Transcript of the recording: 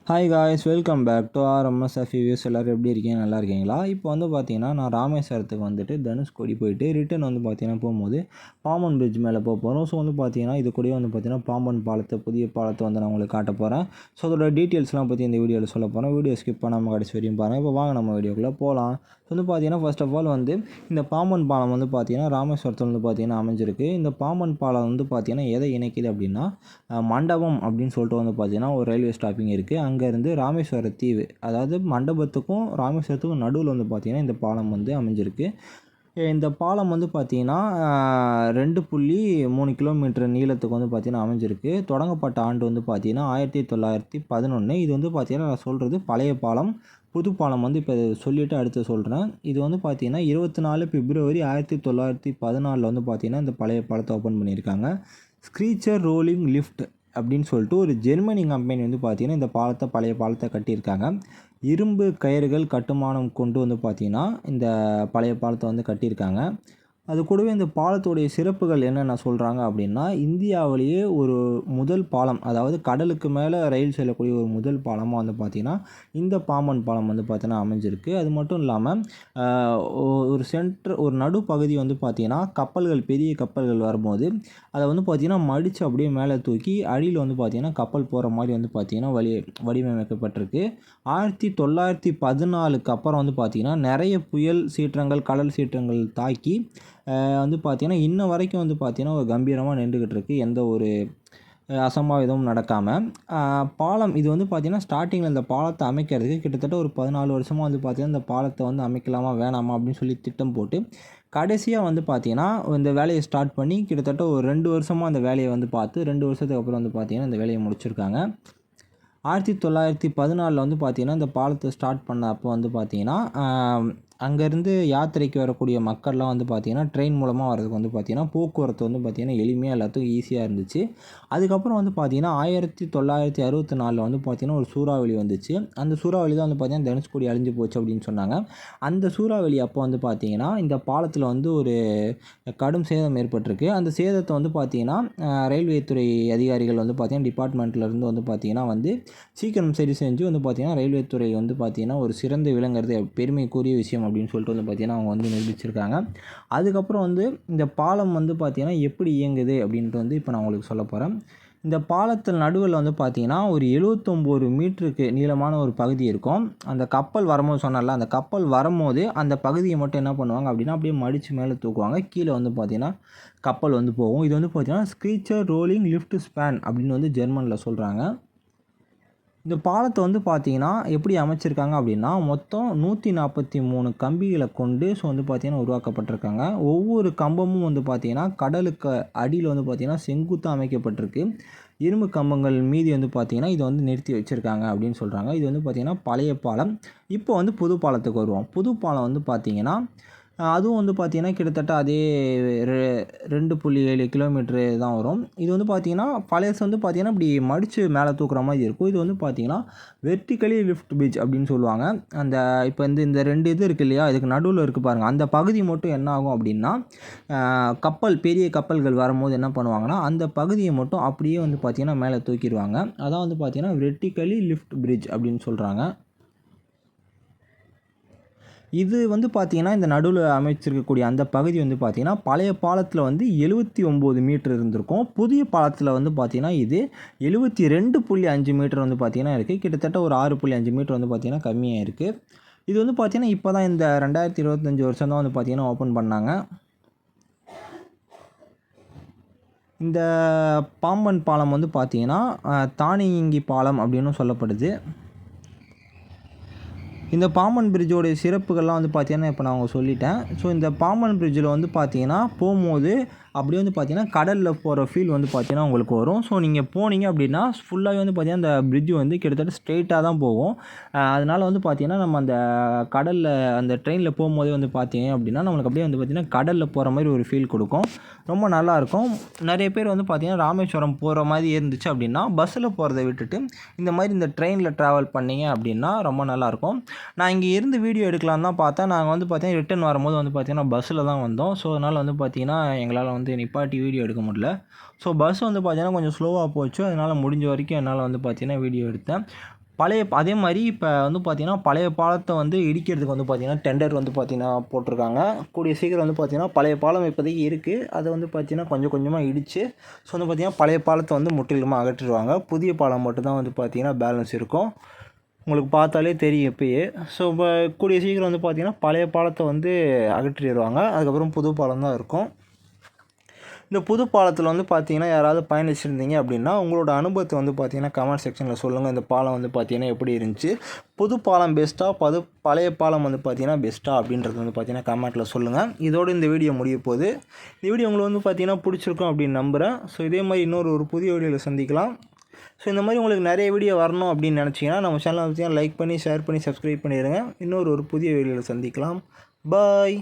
Hi guys, welcome back to RMSF views. எல்லோரும் எப்படி இருக்கீங்க? நல்லா இருக்கீங்களா? இப்போ வந்து பார்த்தீங்கன்னா நான் ராமேஸ்வரத்துக்கு வந்துட்டு தனுஷ்கோடி போயிட்டு ரிட்டன் வந்து பார்த்தீங்கன்னா போகும்போது பாம்பன் பிரிட்ஜ் மேலே போகிறோம். ஸோ வந்து பார்த்தீங்கன்னா இது கூடயே வந்து பார்த்தீங்கன்னா பாம்பன் பாலத்தை, புதிய பாலத்தை வந்து நான் உங்களுக்கு காட்ட போகிறேன். ஸோ அதோட டீட்டெயில்ஸ்லாம் பற்றி இந்த வீடியோவில் சொல்ல போகிறேன். வீடியோ ஸ்கிப் பண்ணாமல் கடைசி வரையும் பாருங்கள். இப்போ வாங்க நம்ம வீடியோக்குள்ளே போகலாம். ஸோ வந்து பார்த்தீங்கன்னா ஃபர்ஸ்ட் ஆஃப் ஆல் வந்து இந்த பாம்பன் பாலம் வந்து பார்த்தீங்கன்னா ராமேஸ்வரத்தில் வந்து பார்த்தீங்கன்னா அமைஞ்சிருக்கு. இந்த பாம்பன் பாலம் வந்து பார்த்தீங்கன்னா எதை இணைக்குது அப்படின்னா மண்டபம் அப்படின்னு சொல்லிட்டு வந்து பார்த்தீங்கன்னா ஒரு ரயில்வே ஸ்டாப்பிங் இருக்குது. அங்கேருந்து ராமேஸ்வர தீவு, அதாவது மண்டபத்துக்கும் ராமேஸ்வரத்துக்கும் நடுவில் வந்து பார்த்திங்கன்னா இந்த பாலம் வந்து அமைஞ்சிருக்கு. இந்த பாலம் வந்து பார்த்திங்கன்னா 2.3 கிலோமீட்டர் நீளத்துக்கு வந்து பார்த்திங்கன்னா அமைஞ்சிருக்கு. தொடங்கப்பட்ட ஆண்டு வந்து பார்த்திங்கன்னா 1911. இது வந்து பார்த்திங்கன்னா நான் சொல்கிறது பழைய பாலம். புது பாலம் வந்து இப்போ சொல்லிவிட்டு அடுத்து சொல்கிறேன். இது வந்து பார்த்திங்கன்னா 24 பிப்ரவரி 1914 வந்து பார்த்திங்கன்னா இந்த பழைய பாலத்தை ஓப்பன் பண்ணியிருக்காங்க. ஸ்க்ரீச்சர் ரோலிங் லிஃப்ட் அப்படின்னு சொல்லிட்டு ஒரு ஜெர்மனி கம்பெனி வந்து பார்த்திங்கன்னா இந்த பாலத்தை, பழைய பாலத்தை கட்டியிருக்காங்க. இரும்பு கயிறுகள் கட்டுமானம் கொண்டு வந்து பார்த்திங்கன்னா இந்த பழைய பாலத்தை வந்து கட்டியிருக்காங்க. அது கூடவே இந்த பாலத்துடைய சிறப்புகள் என்னென்ன சொல்கிறாங்க அப்படின்னா, இந்தியாவிலேயே ஒரு முதல் பாலம், அதாவது கடலுக்கு மேலே ரயில் செல்லக்கூடிய ஒரு முதல் பாலமாக வந்து பார்த்திங்கன்னா இந்த பாம்பன் பாலம் வந்து பார்த்திங்கன்னா அமைஞ்சிருக்கு. அது மட்டும் இல்லாமல் ஒரு நடுப்பகுதி வந்து பார்த்திங்கன்னா கப்பல்கள், பெரிய கப்பல்கள் வரும்போது அதை வந்து பார்த்திங்கன்னா மடித்து அப்படியே மேலே தூக்கி அடியில் வந்து பார்த்திங்கன்னா கப்பல் போகிற மாதிரி வந்து பார்த்திங்கன்னா வடிவமைக்கப்பட்டிருக்கு. 1914க்கு அப்புறம் வந்து பார்த்திங்கன்னா நிறைய புயல் சீற்றங்கள், கடல் சீற்றங்கள் தாக்கி வந்து பார்த்திங்கன்னா இன்ன வரைக்கும் வந்து பார்த்திங்கன்னா ஒரு கம்பீரமாக நின்றுக்கிட்டு இருக்குது. எந்த ஒரு அசம்பாவிதமும் நடக்காமல். பாலம் இது வந்து பார்த்திங்கன்னா ஸ்டார்டிங்கில் இந்த பாலத்தை அமைக்கிறதுக்கு கிட்டத்தட்ட ஒரு 14 வருஷமாக வந்து பார்த்திங்கன்னா இந்த பாலத்தை வந்து அமைக்கலாமா வேணாமா அப்படின்னு சொல்லி திட்டம் போட்டு கடைசியாக வந்து பார்த்திங்கன்னா இந்த வேலையை ஸ்டார்ட் பண்ணி கிட்டத்தட்ட ஒரு 2 வருஷமாக அந்த வேலையை வந்து பார்த்து 2 வருஷத்துக்கு அப்புறம் வந்து பார்த்திங்கன்னா இந்த வேலையை முடிச்சிருக்காங்க. 1914 வந்து பார்த்திங்கன்னா இந்த பாலத்தை ஸ்டார்ட் பண்ண அப்போ வந்து பார்த்திங்கன்னா அங்கேருந்து யாத்திரைக்கு வரக்கூடிய மக்கள்லாம் வந்து பார்த்திங்கன்னா ட்ரெயின் மூலமாக வரதுக்கு வந்து பார்த்திங்கன்னா போக்குவரத்து வந்து பார்த்திங்கன்னா எளிமையாக எல்லாத்துக்கும் ஈஸியாக இருந்துச்சு. அதுக்கப்புறம் வந்து பார்த்திங்கன்னா 1964 வந்து பார்த்திங்கன்னா ஒரு சூறாவளி வந்துச்சு. அந்த சூறாவளி தான் வந்து பார்த்திங்கன்னா தனுஷ்கோடி அழிஞ்சு போச்சு அப்படின்னு சொன்னாங்க. அந்த சூறாவளி அப்போ வந்து பார்த்திங்கன்னா இந்த பாலத்தில் வந்து ஒரு கடும் சேதம் ஏற்பட்டிருக்கு. அந்த சேதத்தை வந்து பார்த்திங்கன்னா ரயில்வே துறை அதிகாரிகள் வந்து பார்த்திங்கன்னா டிபார்ட்மெண்ட்லேருந்து வந்து பார்த்திங்கன்னா வந்து சீக்கிரம் சரி செஞ்சு வந்து பார்த்திங்கன்னா ரயில்வே துறை வந்து பார்த்திங்கன்னா ஒரு சிறந்து விளங்குறது பெருமைக்குரிய விஷயம் அப்படின்னு சொல்லிட்டு வந்து பார்த்திங்கன்னா அவங்க வந்து நிரூபிச்சிருக்காங்க. அதுக்கப்புறம் வந்து இந்த பாலம் வந்து பார்த்திங்கன்னா எப்படி இயங்குது அப்படின்ட்டு வந்து இப்போ நான் உங்களுக்கு சொல்ல போகிறேன். இந்த பாலத்தில் நடுவில் வந்து பார்த்திங்கன்னா ஒரு 79 மீட்டருக்கு நீளமான ஒரு பகுதி இருக்கும். அந்த கப்பல் வரும்போது சொன்னால, அந்த கப்பல் வரும்போது அந்த பகுதியை மட்டும் என்ன பண்ணுவாங்க அப்படின்னா அப்படியே மடித்து மேலே தூக்குவாங்க. கீழே வந்து பார்த்திங்கன்னா கப்பல் வந்து போகும். இது வந்து பார்த்திங்கன்னா ஸ்க்ரீச்சர் ரோலிங் லிஃப்ட் ஸ்பேன் அப்படின்னு வந்து ஜெர்மனில் சொல்கிறாங்க. இந்த பாலத்தை வந்து பார்த்திங்கன்னா எப்படி அமைச்சிருக்காங்க அப்படின்னா மொத்தம் 143 கம்பிகளை கொண்டு வந்து பார்த்திங்கன்னா உருவாக்கப்பட்டிருக்காங்க. ஒவ்வொரு கம்பமும் வந்து பார்த்திங்கன்னா கடலுக்கு அடியில் வந்து பார்த்திங்கன்னா செங்குத்தாக அமைக்கப்பட்டிருக்கு. இரும்பு கம்பங்கள் மீதி வந்து பார்த்திங்கன்னா இதை வந்து நிறுத்தி வச்சுருக்காங்க அப்படின்னு சொல்கிறாங்க. இது வந்து பார்த்திங்கன்னா பழைய பாலம். இப்போ வந்து புது பாலத்துக்கு வருவோம். புது பாலம் வந்து பார்த்திங்கன்னா அதுவும் வந்து பார்த்திங்கன்னா கிட்டத்தட்ட அதே 2.7 கிலோமீட்ரு தான் வரும். இது வந்து பார்த்திங்கன்னா பழையசு வந்து பார்த்திங்கன்னா இப்படி மடித்து மேலே தூக்குற மாதிரி இருக்கும். இது வந்து பார்த்திங்கன்னா வெர்டிக்கலி லிஃப்ட் பிரிட்ஜ் அப்படின்னு சொல்லுவாங்க. அந்த இப்போ இந்த 2 இது இருக்குது இல்லையா, இதுக்கு நடுவில் இருக்குது பாருங்கள். அந்த பகுதி மட்டும் என்ன ஆகும் அப்படின்னா பெரிய கப்பல்கள் வரும்போது என்ன பண்ணுவாங்கன்னா அந்த பகுதியை மட்டும் அப்படியே வந்து பார்த்திங்கன்னா மேலே தூக்கிடுவாங்க. அதான் வந்து பார்த்திங்கன்னா வெர்டிக்கலி லிஃப்ட் பிரிட்ஜ் அப்படின்னு சொல்கிறாங்க. இது வந்து பார்த்திங்கன்னா இந்த நடுவில் அமைச்சிருக்கக்கூடிய அந்த பகுதி வந்து பார்த்திங்கன்னா பழைய பாலத்தில் வந்து 79 மீட்டர் இருந்திருக்கும். புதிய பாலத்தில் வந்து பார்த்திங்கன்னா இது 72.5 மீட்டர் வந்து பார்த்திங்கன்னா இருக்குது. கிட்டத்தட்ட ஒரு 6.5 மீட்டர் வந்து பார்த்திங்கன்னா கம்மியாக இருக்குது. இது வந்து பார்த்திங்கன்னா இப்போ தான் இந்த 2025 வருஷம் தான் வந்து பார்த்திங்கன்னா ஓப்பன் பண்ணாங்க. இந்த பாம்பன் பாலம் வந்து பார்த்திங்கன்னா தானியங்கி பாலம் அப்படின்னு சொல்லப்படுது. இந்த பாம்பன் பிரிட்ஜோடைய சிறப்புகள்லாம் வந்து பார்த்திங்கன்னா இப்போ நான் சொல்லிட்டேன். ஸோ இந்த பாம்பன் பிரிட்ஜில் வந்து பார்த்திங்கன்னா போகும்போது அப்படியே வந்து பார்த்திங்கன்னா கடலில் போகிற ஃபீல் வந்து பார்த்திங்கன்னா உங்களுக்கு வரும். ஸோ நீங்கள் போனீங்க அப்படின்னா ஃபுல்லாகவே வந்து பார்த்திங்கன்னா அந்த பிரிட்ஜ் வந்து கிட்டத்தட்ட ஸ்ட்ரெயிட்டாக தான் போகும். அதனால் வந்து பார்த்திங்கன்னா நம்ம அந்த கடலில் அந்த ட்ரெயினில் போகும்போதே வந்து பார்த்திங்க அப்படின்னா நம்மளுக்கு அப்படியே வந்து பார்த்திங்கன்னா கடலில் போகிற மாதிரி ஒரு ஃபீல் கொடுக்கும். ரொம்ப நல்லாயிருக்கும். நிறைய பேர் வந்து பார்த்திங்கன்னா ராமேஸ்வரம் போகிற மாதிரி இருந்துச்சு அப்படின்னா பஸ்ஸில் போகிறத விட்டுட்டு இந்த மாதிரி இந்த ட்ரெயினில் ட்ராவல் பண்ணிங்க அப்படின்னா ரொம்ப நல்லாயிருக்கும். நான் இங்கே இருந்து வீடியோ எடுக்கலான்னு தான் பார்த்தேன். நாங்கள் வந்து பார்த்திங்கன்னா ரிட்டன் வரும்போது வந்து பார்த்திங்கன்னா பஸ்ஸில் தான் வந்தோம். ஸோ அதனால் வந்து பார்த்திங்கன்னா எங்களால் வந்து நிப்பாட்டி வீடியோ எடுக்க முடியல. ஸோ பஸ் வந்து பார்த்திங்கன்னா கொஞ்சம் ஸ்லோவாக போச்சு. அதனால் முடிஞ்ச வரைக்கும் என்னால் வந்து பார்த்திங்கன்னா வீடியோ எடுத்தேன். அதே மாதிரி இப்போ வந்து பார்த்திங்கன்னா பழைய பாலத்தை வந்து இடிக்கிறதுக்கு வந்து பார்த்திங்கன்னா டெண்டர் வந்து பார்த்திங்கன்னா போட்டிருக்காங்க. கூடிய சீக்கிரம் வந்து பார்த்திங்கன்னா பழைய பாலம் இப்போதைக்கு இருக்குது, அதை வந்து பார்த்திங்கன்னா கொஞ்சம் கொஞ்சமாக இடித்து ஸோ வந்து பார்த்திங்கன்னா பழைய பாலத்தை வந்து முற்றிலுமாக அகற்றிடுவாங்க. புதிய பாலம் மட்டும்தான் வந்து பார்த்திங்கன்னா பேலன்ஸ் இருக்கும். உங்களுக்கு பார்த்தாலே தெரியும் இப்போயே. ஸோ இப்போ கூடிய சீக்கிரம் வந்து பார்த்திங்கன்னா பழைய பாலத்தை வந்து அகற்றிடுவாங்க. அதுக்கப்புறம் புது பாலம் தான் இருக்கும். இந்த புது பாலத்தில் வந்து பார்த்திங்கன்னா யாராவது பயணிச்சிருந்தீங்க அப்படின்னா உங்களோட அனுபவத்தை வந்து பார்த்திங்கன்னா கமெண்ட் செக்ஷனில் சொல்லுங்கள். இந்த பாலம் வந்து பார்த்திங்கன்னா எப்படி இருந்துச்சு, புது பாலம் பெஸ்ட்டாக பழைய பாலம் வந்து பார்த்திங்கன்னா பெஸ்ட்டாக அப்படின்றது வந்து பார்த்திங்கன்னா கமெண்ட்டில் சொல்லுங்கள். இதோடு இந்த வீடியோ முடிய போகுது. இந்த வீடியோ உங்களுக்கு வந்து பார்த்திங்கன்னா பிடிச்சிருக்கும் அப்படின்னு நம்புகிறேன். ஸோ இதே மாதிரி இன்னொரு புதிய வீடியோவில் சந்திக்கலாம். ஸோ இந்த மாதிரி உங்களுக்கு நிறைய வீடியோ வரணும் அப்படின்னு நினச்சிங்கன்னா நம்ம சேனலை பார்த்திங்கன்னா லைக் பண்ணி ஷேர் பண்ணி சப்ஸ்கிரைப் பண்ணிடுங்க. இன்னொரு புதிய வீடியோவில் சந்திக்கலாம். பாய்.